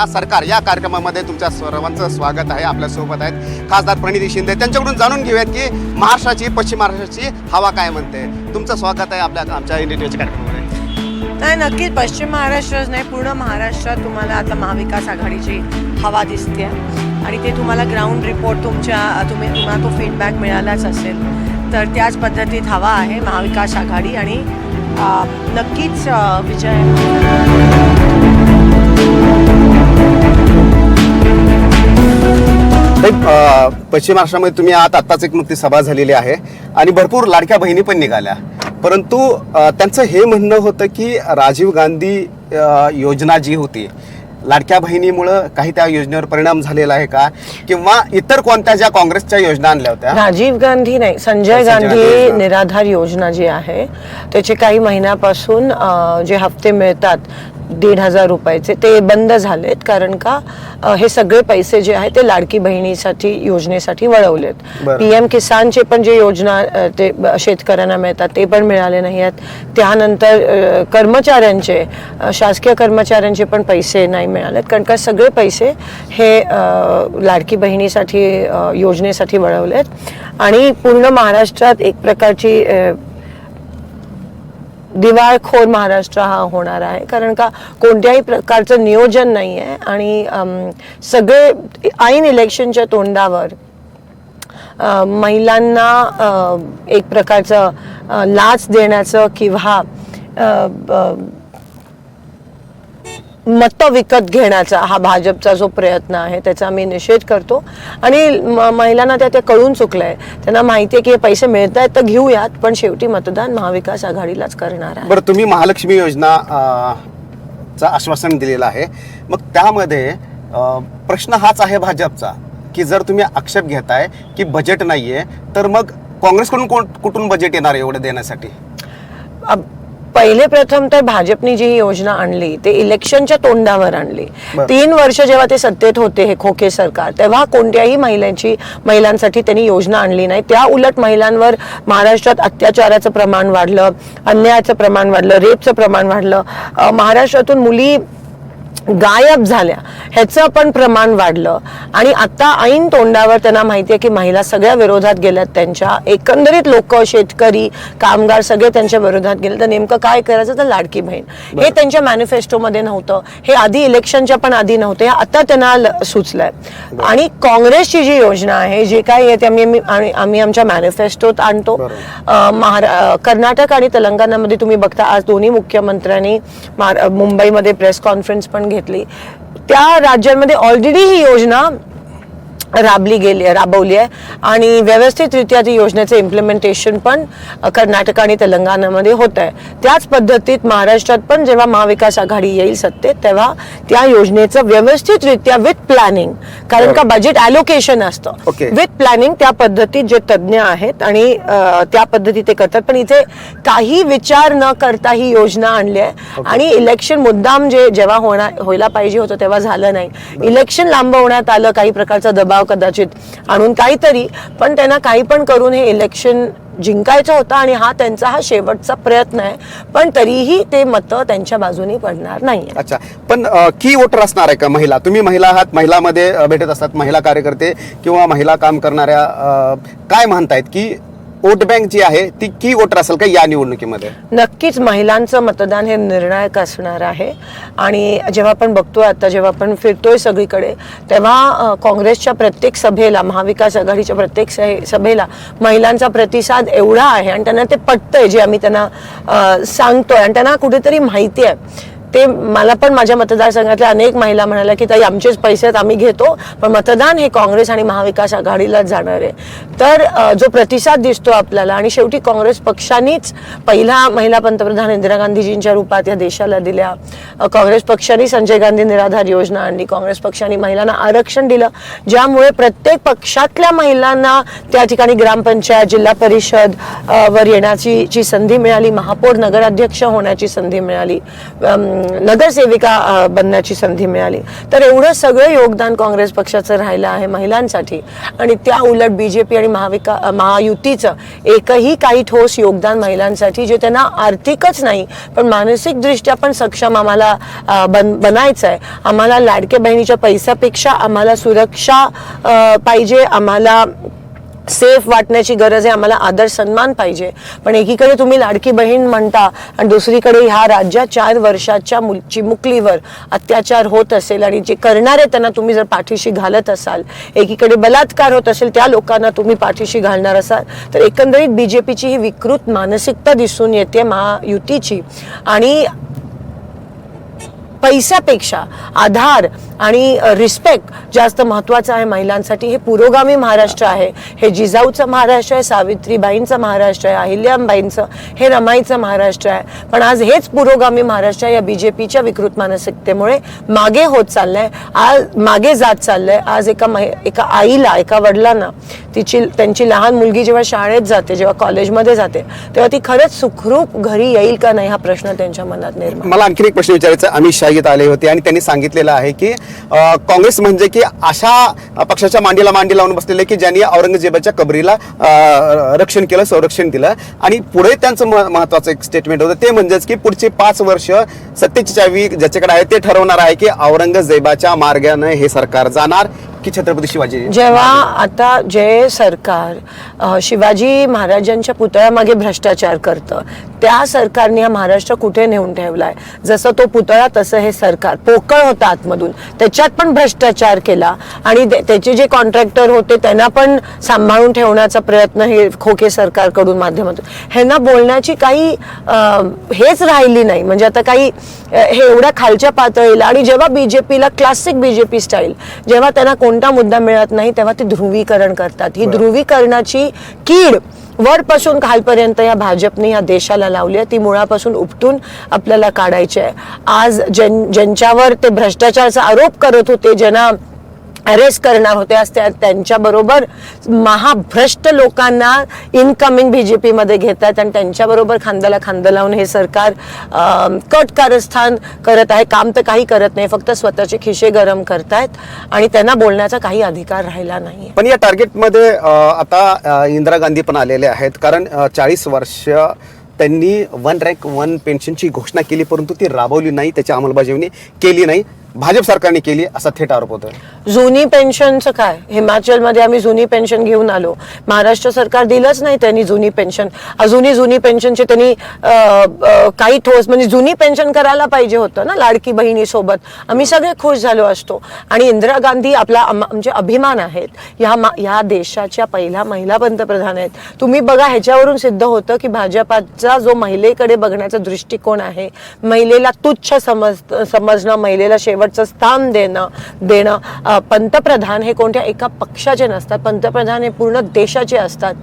या सरकार या कार्यक्रमामध्ये तुमच्या सर्वांचं स्वागत आहे. आपल्यासोबत आहेत खासदार प्रणिती शिंदे. त्यांच्याकडून जाणून घेऊयात की महाराष्ट्राची, पश्चिम महाराष्ट्राची हवा काय म्हणते. तुमचं स्वागत आहे आमच्या इंडियाच्या कार्यक्रमामध्ये. नाही, नक्कीच पश्चिम महाराष्ट्रच नाही, पूर्ण महाराष्ट्रात तुम्हाला आता महाविकास आघाडीची हवा दिसते आणि ते तुम्हाला ग्राउंड रिपोर्ट तुम्हाला तो फीडबॅक मिळालाच असेल. तर त्याच पद्धतीत हवा आहे महाविकास आघाडी आणि नक्कीच विजय. पश्चिम महाराष्ट्रामध्ये तुम्ही आत्ताच एक नुकती सभा झालेली आहे आणि भरपूर लाडक्या बहिणी पण निघाल्या, परंतु त्यांचं हे म्हणणं होतं की राजीव गांधी योजना जी होती लाडक्या बहिणीमुळं काही त्या योजनेवर परिणाम झालेला आहे का, किंवा इतर कोणत्या ज्या काँग्रेसच्या योजना आणल्या होत्या. राजीव गांधी नाही, संजय गांधी निराधार योजना जी आहे त्याचे काही महिन्यापासून जे हप्ते मिळतात 1,500 रुपयाचे ते बंद झालेत, कारण का हे सगळे पैसे जे आहेत ते लाडकी बहिणीसाठी योजनेसाठी वळवलेत. PM किसानचे पण जे योजना ते शेतकऱ्यांना मिळतात ते पण मिळाले नाही आहेत. त्यानंतर कर्मचाऱ्यांचे, शासकीय कर्मचाऱ्यांचे पण पैसे नाही मिळालेत, कारण का सगळे पैसे हे लाडकी बहिणीसाठी योजनेसाठी वळवलेत. आणि पूर्ण महाराष्ट्रात एक प्रकारची दिवाळखोर महाराष्ट्र हा होणार आहे, कारण का कोणत्याही प्रकारचं नियोजन नाही आहे आणि सगळे ऐन इलेक्शनच्या तोंडावर महिलांना एक प्रकारचं लाच देण्याचं किंवा मतं विकत घेण्याचा हा भाजपचा जो प्रयत्न आहे त्याचा आम्ही निषेध करतो. आणि महिलांना ते कळून चुकलंय, त्यांना माहिती आहे की हे पैसे मिळत आहेत तर घेऊयात, पण शेवटी मतदान महाविकास आघाडीलाच करणार आहे. बरं, तुम्ही महालक्ष्मी योजना चं आश्वासन दिलेलं आहे, मग त्यामध्ये प्रश्न हाच आहे भाजपचा की जर तुम्ही आक्षेप घेताय की बजेट नाहीये, तर मग काँग्रेसकडून कुठून बजेट येणार एवढं देण्यासाठी. पहिले प्रथम तर भाजपने जी योजना आणली ते इलेक्शनच्या तोंडावर आणली. 3 वर्ष जेव्हा ते सत्तेत होते हे खोके सरकार, तेव्हा कोणत्याही महिलांसाठी त्यांनी योजना आणली नाही. त्या उलट महिलांवर महाराष्ट्रात अत्याचाराचं प्रमाण वाढलं, अन्यायाचं प्रमाण वाढलं, रेपचं प्रमाण वाढलं, महाराष्ट्रातून मुली गायब झाल्या ह्याचं पण प्रमाण वाढलं. आणि आता ऐन तोंडावर त्यांना माहिती आहे की महिला सगळ्या विरोधात गेल्यात, त्यांच्या एकंदरीत लोक, शेतकरी, कामगार सगळे त्यांच्या विरोधात गेले. तर नेमकं काय करायचं, तर लाडकी बहीण हे त्यांच्या मॅनिफेस्टोमध्ये नव्हतं, हे आधी इलेक्शनच्या पण आधी नव्हते, आता त्यांना सुचलंय. आणि काँग्रेसची जी योजना आहे जे काय आहे ते आम्ही आमच्या मॅनिफेस्टोत आणतो. कर्नाटक आणि तेलंगणामध्ये तुम्ही बघता आज दोन्ही मुख्यमंत्र्यांनी मुंबईमध्ये प्रेस कॉन्फरन्स पण घेतली. त्या राज्यांमध्ये ऑलरेडी ही योजना राबवली आहे आणि व्यवस्थितरित्या ती योजनेचं इम्प्लिमेंटेशन पण कर्नाटक आणि तेलंगणामध्ये होत आहे. त्याच पद्धतीत महाराष्ट्रात पण जेव्हा महाविकास आघाडी येईल सत्तेत तेव्हा त्या योजनेचं व्यवस्थितरित्या विथ प्लॅनिंग, कारण का बजेट ॲलोकेशन असतं, विथ प्लॅनिंग त्या पद्धतीत जे तज्ज्ञ आहेत आणि त्या पद्धतीत ते करतात. पण इथे काही विचार न करता ही योजना आणली आहे आणि इलेक्शन मुद्दाम जेव्हा व्हायला पाहिजे होतं तेव्हा झालं नाही. इलेक्शन लांबवण्यात आलं, काही प्रकारचा दबाव कदाचित आणून काहीतरी, पण त्यांना काही पण करून हे इलेक्शन जिंकायचं होतं आणि हा शेवटचा प्रयत्न आहे. पण तरीही ते मतं त्यांच्या बाजूने पडणार नाही. अच्छा, पण की वोटर असणार आहे का महिला? तुम्ही महिला आहात, महिलामध्ये भेटत असतात महिला कार्यकर्ते किंवा महिला काम करणाऱ्या, काय म्हणतायत की वोट बँक जी आहे ती की वोटर असेल का या निवडणुकीमध्ये? नक्कीच महिलांचं मतदान हे निर्णायक असणार आहे. आणि जेव्हा आपण बघतोय आता, जेव्हा आपण फिरतोय सगळीकडे, तेव्हा काँग्रेसच्या प्रत्येक सभेला, महाविकास आघाडीच्या प्रत्येक सभेला महिलांचा प्रतिसाद एवढा आहे आणि त्यांना ते पटतंय जे आम्ही त्यांना सांगतोय. आणि त्यांना कुठेतरी माहिती आहे, ते मला पण माझ्या मतदारसंघातल्या अनेक महिला म्हणाल्या की ताई आमचेच पैसे आम्ही घेतो, पण मतदान हे काँग्रेस आणि महाविकास आघाडीलाच जाणार आहे. तर जो प्रतिसाद दिसतो आपल्याला, आणि शेवटी काँग्रेस पक्षानेच पहिला महिला पंतप्रधान इंदिरा गांधीजींच्या रूपात या देशाला दिल्या. काँग्रेस पक्षाने संजय गांधी निराधार योजना आणली, काँग्रेस पक्षाने महिलांना आरक्षण दिलं, ज्यामुळे प्रत्येक पक्षातल्या महिलांना त्या ठिकाणी ग्रामपंचायत, जिल्हा परिषद वर येण्याची संधी मिळाली, महापौर, नगराध्यक्ष होण्याची संधी मिळाली, नगरसेविका बनण्याची संधी मिळाली. तर एवढं सगळं योगदान काँग्रेस पक्षाचं राहिलं आहे महिलांसाठी, आणि त्या उलट बीजेपी आणि महायुतीचं एकही काही ठोस योगदान महिलांसाठी, जे त्यांना आर्थिकच नाही पण मानसिकदृष्ट्या पण सक्षम आम्हाला बनायचं आहे. आम्हाला लाडक्या बहिणीच्या पैशापेक्षा आम्हाला सुरक्षा पाहिजे, आम्हाला सेफ वाटण्याची गरज आहे, आम्हाला आदर सन्मान पाहिजे. पण एकीकडे तुम्ही लाडकी बहीण म्हणता आणि दुसरीकडे ह्या राज्यात 4 वर्षाच्या चिमुकलीवर अत्याचार होत असेल आणि जे करणारे त्यांना तुम्ही जर पाठीशी घालत असाल, एकीकडे बलात्कार होत असेल त्या लोकांना तुम्ही पाठीशी घालणार असाल, तर एकंदरीत बीजेपीची ही विकृत मानसिकता दिसून येते महायुतीची. आणि पैशापेक्षा आधार आणि रिस्पेक्ट जास्त महत्वाचं आहे महिलांसाठी. हे पुरोगामी महाराष्ट्र आहे, हे जिजाऊचं महाराष्ट्र आहे, सावित्रीबाईंचं महाराष्ट्र आहे, अहिल्याबाईंचं, हे रमाईचं महाराष्ट्र आहे. पण आज हेच पुरोगामी महाराष्ट्र या बीजेपीच्या विकृत मानसिकतेमुळे मागे होत चाललंय, आज मागे जात चाललंय. आज एका आईला, एका वडिलांना त्यांची लहान मुलगी जेव्हा शाळेत जाते, जेव्हा कॉलेजमध्ये जाते, तेव्हा ती खरंच सुखरूप घरी येईल का नाही हा प्रश्न त्यांच्या मनात निर्माण. मला आणखी एक प्रश्न विचारायचा. अमित शाह इथं आले होते आणि त्यांनी सांगितलेलं आहे की काँग्रेस म्हणजे की अशा पक्षाच्या मांडीला मांडी लावून बसलेले की ज्यांनी औरंगजेबाच्या कबरीला रक्षण केलं, संरक्षण दिलं. आणि पुढे त्यांचं महत्वाचं एक स्टेटमेंट होतं, ते म्हणजेच की पुढचे 5 वर्ष सत्तेची चावी ज्याच्याकडे आहे ते ठरवणार आहे की औरंगजेबाच्या मार्गाने हे सरकार जाणार की छत्रपती शिवाजी. जेव्हा आता जे सरकार शिवाजी महाराजांच्या पुतळ्यामागे भ्रष्टाचार करतं, त्या सरकारने हा महाराष्ट्र कुठे नेऊन ठेवलाय. जसं तो पुतळा तसं हे सरकार पोकळ होतं आतमधून, त्याच्यात पण भ्रष्टाचार केला आणि त्याचे जे कॉन्ट्रॅक्टर होते त्यांना पण सांभाळून ठेवण्याचा प्रयत्न हे खोके सरकारकडून माध्यमातून. ह्यांना बोलण्याची काही हेच राहिली नाही. म्हणजे आता काही हे एवढ्या खालच्या पातळीला. आणि जेव्हा बीजेपीला क्लासिक बीजेपी स्टाईल, जेव्हा त्यांना कोणता मुद्दा मिळत नाही तेव्हा ते ध्रुवीकरण करतात. ही ध्रुवीकरणाची कीड वरपासून खालपर्यंत या भाजपने या देशाला लावली आहे, ती मुळापासून उपटून आपल्याला काढायची आहे. आज ज्यांच्यावर ते भ्रष्टाचाराचा आरोप करत होते, ज्यांना अरेस्ट करणार होते, आज त्यांच्या बरोबर महाभ्रष्ट लोकांना इनकमिंग बीजेपी मध्ये घेतात आणि त्यांच्या बरोबर खांद्याला खांदा लावून हे सरकार कट कारस्थान करत आहे. काम तर काही करत नाही, फक्त स्वतःचे खिशे गरम करतायत आणि त्यांना बोलण्याचा काही अधिकार राहिला नाही. पण या टार्गेटमध्ये आता इंदिरा गांधी पण आलेले आहेत, कारण 40 वर्ष त्यांनी 1 रँक 1 पेन्शनची घोषणा केली, परंतु ती राबवली नाही, त्याची अंमलबजावणी केली नाही, भाजप सरकारने केली असा थेट आरोप होतोय. जुनी पेन्शनचं काय, हिमाचलमध्ये आम्ही जुनी पेन्शन घेऊन आलो, महाराष्ट्र सरकार दिलंच नाही त्यांनी जुनी पेन्शन. अजूनही जुनी पेन्शनचे त्यांनी काही ठोस, म्हणजे जुनी पेन्शन करायला पाहिजे होतं ना लाडकी बहिणीसोबत, आम्ही सगळे खुश झालो असतो. आणि इंदिरा गांधी आपला म्हणजे अभिमान आहेत, ह्या देशाच्या पहिल्या महिला पंतप्रधान आहेत. तुम्ही बघा, ह्याच्यावरून सिद्ध होतं की भाजपाचा जो महिलेकडे बघण्याचा दृष्टिकोन आहे, महिलेला तुच्छ समजणं, महिलेला शेवटचं स्थान देणं. पंतप्रधान हे कोणत्या एका पक्षाचे नसतात, पंतप्रधान हे पूर्ण देशाचे असतात.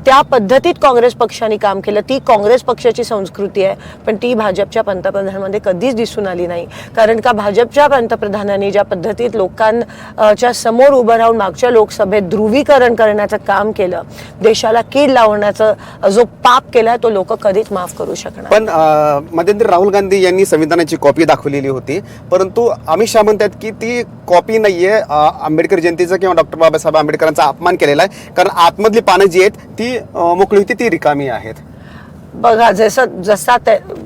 त्या पद्धतीत काँग्रेस पक्षाने काम केलं. ती काँग्रेस पक्षाची संस्कृती आहे, पण ती भाजपच्या पंतप्रधानांमध्ये कधीच दिसून आली नाही. कारण का भाजपच्या पंतप्रधानांनी ज्या पद्धतीत लोकांच्या समोर उभं राहून मागच्या लोकसभेत ध्रुवीकरण करण्याचं काम केलं, देशाला कीड लावण्याचा जो पाप केलाय तो लोक कधीच माफ करू शकणार. पण मध्यंतरी राहुल गांधी यांनी संविधानाची कॉपी दाखवलेली होती, परंतु अमित शाह म्हणतात की ती कॉपी नाहीये, आंबेडकर जयंतीचा किंवा डॉक्टर बाबासाहेब आंबेडकरांचा अपमान केलेला आहे, कारण आतमधली पानं जी आहेत ती मोकळी होती, ती रिकामी आहेत. बघा, जसा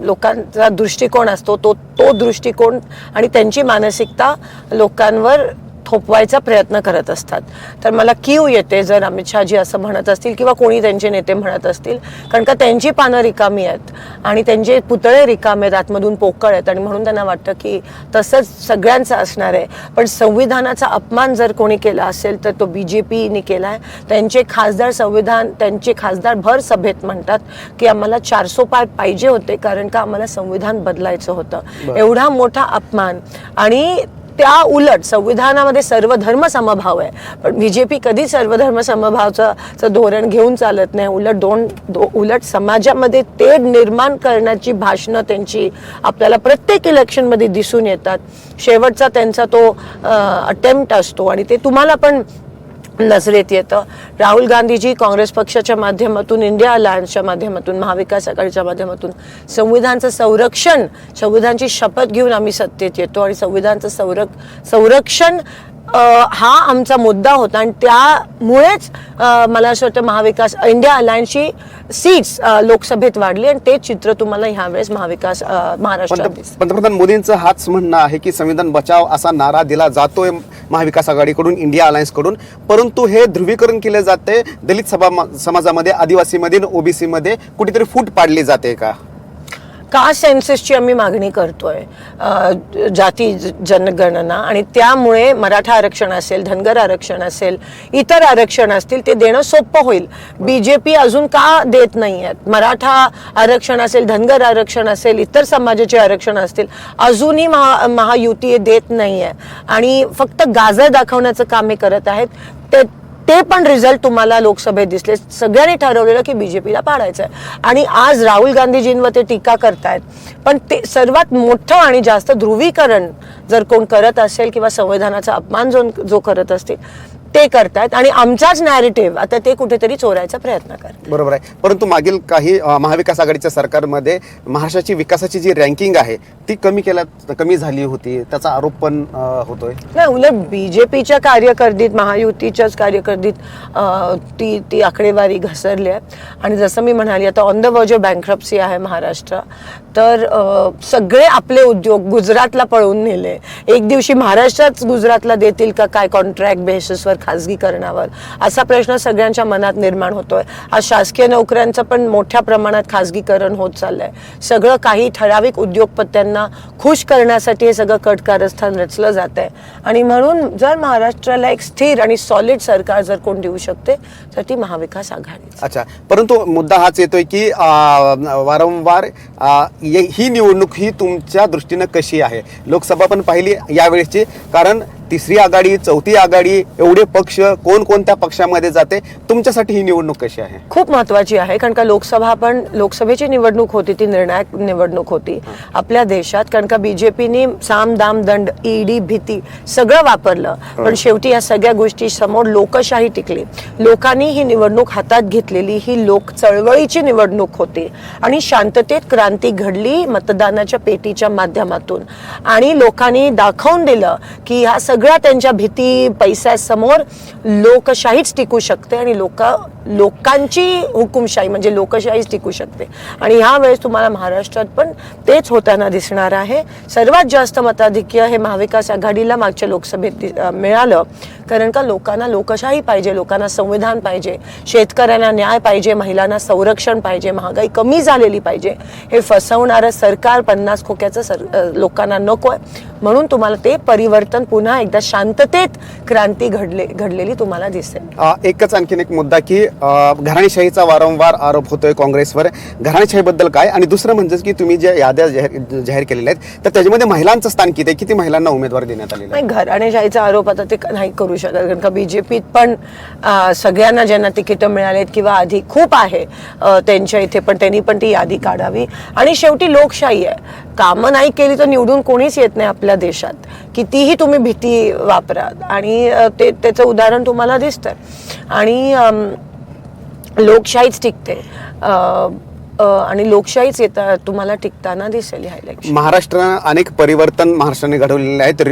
लोकांचा दृष्टिकोन असतो तो दृष्टिकोन आणि त्यांची मानसिकता लोकांवर थोपवायचा प्रयत्न करत असतात. तर मला कीव येते जर अमित शहाजी असं म्हणत असतील किंवा कोणी त्यांचे नेते म्हणत असतील, कारण का त्यांची पानं रिकामी आहेत आणि त्यांचे पुतळे रिकामे आहेत, आतमधून पोकळ आहेत, आणि म्हणून त्यांना वाटतं की तसंच सगळ्यांचं असणार आहे. पण संविधानाचा अपमान जर कोणी केला असेल तर तो बीजेपीने केला आहे. त्यांचे खासदार भर सभेत म्हणतात की आम्हाला 400 पार पाहिजे होते, कारण का आम्हाला संविधान बदलायचं होतं. एवढा मोठा अपमान. आणि त्या उलट संविधानामध्ये सर्वधर्म समभाव आहे, पण बीजेपी कधी सर्वधर्म समभावाचं धोरण घेऊन चालत नाही. उलट समाजामध्ये तेढ निर्माण करण्याची भाषणं त्यांची आपल्याला प्रत्येक इलेक्शनमध्ये दिसून येतात. शेवटचा त्यांचा तो अटेम्प्ट असतो आणि ते तुम्हाला पण नजरेत येतं. राहुल गांधीजी काँग्रेस पक्षाच्या माध्यमातून, इंडिया अलायन्सच्या माध्यमातून, महाविकास आघाडीच्या माध्यमातून संविधानाचं संरक्षण, संविधानाची शपथ घेऊन आम्ही सत्तेत येतो आणि संविधानाचं संरक्षण हा आमचा मुद्दा होता आणि त्यामुळेच मला असं वाटतं इंडिया अलायन्सची सीट्स लोकसभेत वाढली आणि ते चित्र तुम्हाला ह्यावेळेस महाराष्ट्रात दिसतं. पंतप्रधान मोदींचं हाच म्हणणं आहे की संविधान बचाव असा नारा दिला जातोय महाविकास आघाडीकडून, इंडिया अलायन्स कडून, परंतु हे ध्रुवीकरण केले जाते दलित समाजामध्ये, आदिवासीमध्ये, ओबीसी मध्ये कुठेतरी फूट पाडली जाते का? कास्ट सेन्ससची आम्ही मागणी करतोय, जाती जनगणना, आणि त्यामुळे मराठा आरक्षण असेल, धनगर आरक्षण असेल, इतर आरक्षण असतील ते देणं सोपं होईल. बीजेपी अजून का देत नाही आहेत? मराठा आरक्षण असेल, धनगर आरक्षण असेल, इतर समाजाचे आरक्षण असतील, अजूनही महायुती देत नाही आहे आणि फक्त गाजर दाखवण्याचं काम हे करत आहेत. ते पण रिझल्ट तुम्हाला लोकसभेत दिसले. सगळ्यांनी ठरवलेलं की बीजेपीला पाडायचं आहे आणि आज राहुल गांधीजींवर ते टीका करतायत. पण ते सर्वात मोठं आणि जास्त ध्रुवीकरण जर कोण करत असेल किंवा संविधानाचा अपमान जो करत असतील ते करतायत आणि आमचाच नॅरेटिव्ह आता ते कुठेतरी चोरायचा प्रयत्न करतात. बरोबर आहे. परंतु मागील काही महाविकास आघाडीच्या सरकारमध्ये महाराष्ट्राची विकासाची जी रँकिंग आहे ती कमी झाली होती, त्याचा आरोप पण होतोय. नाही, उलट बीजेपीच्या कार्यकर्दीत, महायुतीच्याच कार्यकर्दीत ती आकडेवारी घसरली आहे. आणि जसं मी म्हणाली, आता ऑन द वर्ज ऑफ बँक्रप्सी आहे महाराष्ट्र, तर सगळे आपले उद्योग गुजरातला पळवून नेले. एक दिवशी महाराष्ट्रात गुजरातला देतील का काय कॉन्ट्रॅक्ट बेसिसवर, खाजगीकरणावर, असा प्रश्न सगळ्यांच्या मनात निर्माण होतोय. आज शासकीय नोकऱ्यांचं पण मोठ्या प्रमाणात खाजगीकरण होत चाललंय. सगळं काही ठराविक उद्योगपत्यांना खुश करण्यासाठी हे सगळं कटकारस्थान रचलं जात आहे. आणि म्हणून जर महाराष्ट्राला एक स्थिर आणि सॉलिड सरकार जर कोण देऊ शकते तर ती महाविकास आघाडी. अच्छा, परंतु मुद्दा हाच येतोय की वारंवार ही निवडणूक ही तुमच्या दृष्टीनं कशी आहे? लोकसभा पण पाहिली यावेळेची, कारण तिसरी आघाडी, चौथी आघाडी, एवढे पक्ष, कोणत्या पक्षामध्ये जाते, तुमच्यासाठी ही निवडणूक कशी आहे? खूप महत्वाची आहे, कारण का लोकसभेची निवडणूक होती, ती निर्णायक निवडणूक होती आपल्या देशात. कारण का बीजेपीने साम दाम दंड, ईडी, भीती सगळं वापरलं, पण शेवटी या सगळ्या गोष्टी समोर लोकशाही टिकली. लोकांनी ही निवडणूक हातात घेतलेली ही लोक चळवळीची निवडणूक होती आणि शांततेत क्रांती घडली मतदानाच्या पेटीच्या माध्यमातून. आणि लोकांनी दाखवून दिलं की ह्या सगळ्या त्यांच्या भीती पैशासमोर लोकशाहीच टिकू शकते आणि लोकांची हुकुमशाही म्हणजे लोकशाहीच टिकू शकते. आणि ह्या वेळेस तुम्हाला महाराष्ट्रात पण तेच होताना दिसणार आहे. सर्वात जास्त मताधिक्य हे महाविकास आघाडीला मागच्या लोकसभेत मिळालं, कारण का लोकांना लोकशाही पाहिजे, लोकांना संविधान पाहिजे, शेतकऱ्यांना न्याय पाहिजे, महिलांना संरक्षण पाहिजे, महागाई कमी झालेली पाहिजे. हे फसवणारं सरकार 50 खोक्याचं लोकांना नको आहे. म्हणून तुम्हाला ते परिवर्तन पुन्हा एकदा शांततेत क्रांती घडलेली तुम्हाला दिसेल. एकच आणखीन एक मुद्दा की घराणेशाहीचा वारंवार आरोप होतोय काँग्रेसवर. घराणेशाहीबद्दल काय? आणि दुसरं म्हणजे की तुम्ही ज्या याद्या जाहीर केलेल्या आहेत तर त्याच्यामध्ये महिलांचं स्थान किती आहे? किती महिलांना उमेदवार देण्यात आलेला आहे? घराणेशाहीचा आरोप आता ते नाही करू शकत, कारण का बीजेपीत पण सगळ्यांना ज्यांना तिकीटं मिळालेत किंवा आधी खूप आहे त्यांच्या इथे, पण त्यांनी पण ती यादी काढावी. आणि शेवटी लोकशाही आहे, कामं नाही केली तर निवडून कोणीच येत नाही आपल्या देशात, कितीही तुम्ही भीती वापरा. आणि त्याचं उदाहरण तुम्हाला दिसतंय. आणि लोकशाहीच टिकते आणि लोकशाहीच तुम्हाला टिकताना दिसेल. ह्या इलेक्शन महाराष्ट्रानं अनेक परिवर्तन महाराष्ट्राने घडवलेले आहेत,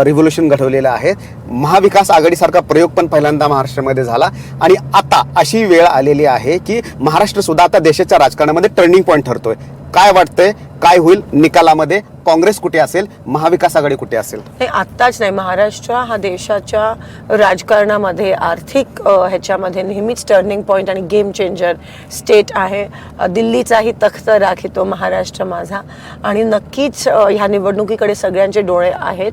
रिव्होल्युशन घडवलेलं आहे. महाविकास आघाडीसारखा प्रयोग पण पहिल्यांदा महाराष्ट्रामध्ये झाला आणि आता अशी वेळ आलेली आहे की महाराष्ट्र सुद्धा आता देशाच्या राजकारणामध्ये टर्निंग पॉईंट ठरतोय. काय वाटतंय, काय होईल निकालामध्ये? काँग्रेस कुठे असेल, महाविकास आघाडी कुठे असेल? हे आत्ताच नाही, महाराष्ट्र हा देशाच्या राजकारणामध्ये, आर्थिक ह्याच्यामध्ये नेहमीच टर्निंग पॉईंट आणि गेम चेंजर स्टेट आहे. दिल्लीचाही तख्त राखितो महाराष्ट्र माझा. आणि नक्कीच ह्या निवडणुकीकडे सगळ्यांचे डोळे आहेत.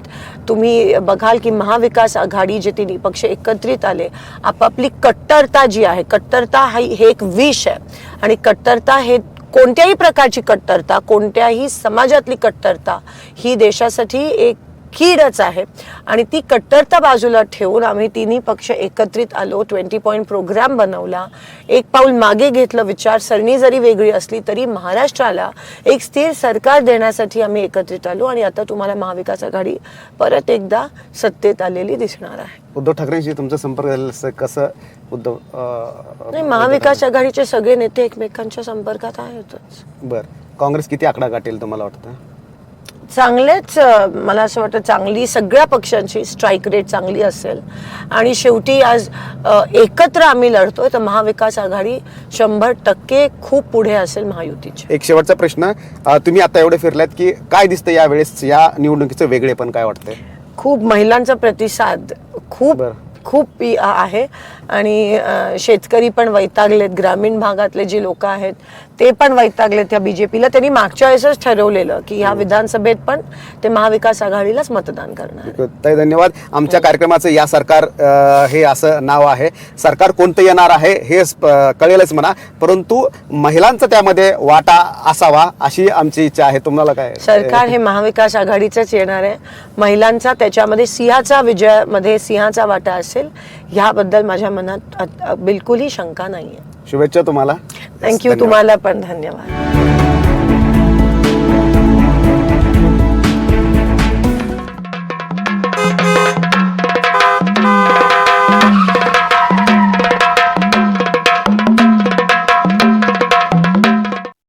तुम्ही बघाल की महाविकास आघाडी जे तिन्ही पक्ष एकत्रित आले, आपापली कट्टरता जी आहे, कट्टरता हे एक विष आहे. आणि कट्टरता हे कोणत्याही प्रकारची कट्टरता, कोणत्याही समाजातली कट्टरता ही देशासाठी एक कीडच आहे. आणि ती कट्टरता बाजूला ठेवून आम्ही तिन्ही पक्ष एकत्रित आलो, 20 पॉईंट प्रोग्राम बनवला, एक पाऊल मागे घेतलं. विचारसरणी जरी वेगळी असली तरी महाराष्ट्राला एक स्थिर सरकार देण्यासाठी आम्ही एकत्रित आलो आणि आता तुम्हाला महाविकास आघाडी परत एकदा सत्तेत आलेली दिसणार आहे. उद्धव ठाकरेंशी तुमचा संपर्क झालेला असं कसं उद्धव नाही, महाविकास आघाडीचे सगळे नेते एकमेकांच्या संपर्कात आहेतच. बर, काँग्रेस किती आकडा गाठेल तुम्हाला वाटतं? चांगलेच, मला असं वाटतं चांगली सगळ्या पक्षांची स्ट्राईक रेट चांगली असेल आणि शेवटी आज एकत्र आम्ही लढतोय तर महाविकास आघाडी 100% खूप पुढे असेल महायुतीची. एक शेवटचा प्रश्न, तुम्ही आता एवढे फिरलात की काय दिसतं या वेळेस या निवडणुकीचं वेगळेपण काय वाटतंय? खूप महिलांचा प्रतिसाद खूप खूप आहे आणि शेतकरी पण वैतागलेत, ग्रामीण भागातले जे लोक आहेत ते पण वैतागलेत त्या बीजेपीला. त्यांनी मागच्या वेळेसच ठरवलेलं की ह्या विधानसभेत पण ते महाविकास आघाडीलाच मतदान करणार. ताई धन्यवाद. आमच्या कार्यक्रमाचं या सरकार हे असं नाव आहे. सरकार कोणतं येणार आहे हे कळेलच म्हणा, परंतु महिलांचा त्यामध्ये वाटा असावा अशी आमची इच्छा आहे. तुम्हाला काय? सरकार हे महाविकास आघाडीचंच येणार आहे. महिलांचा त्याच्यामध्ये सिंहाचा विजयामध्ये सिंहाचा वाटा असेल ह्याबद्दल माझ्या मनात बिलकुलही शंका नाहीये. शुभेच्छा तुम्हाला. थँक्यू. तुम्हाला पण धन्यवाद.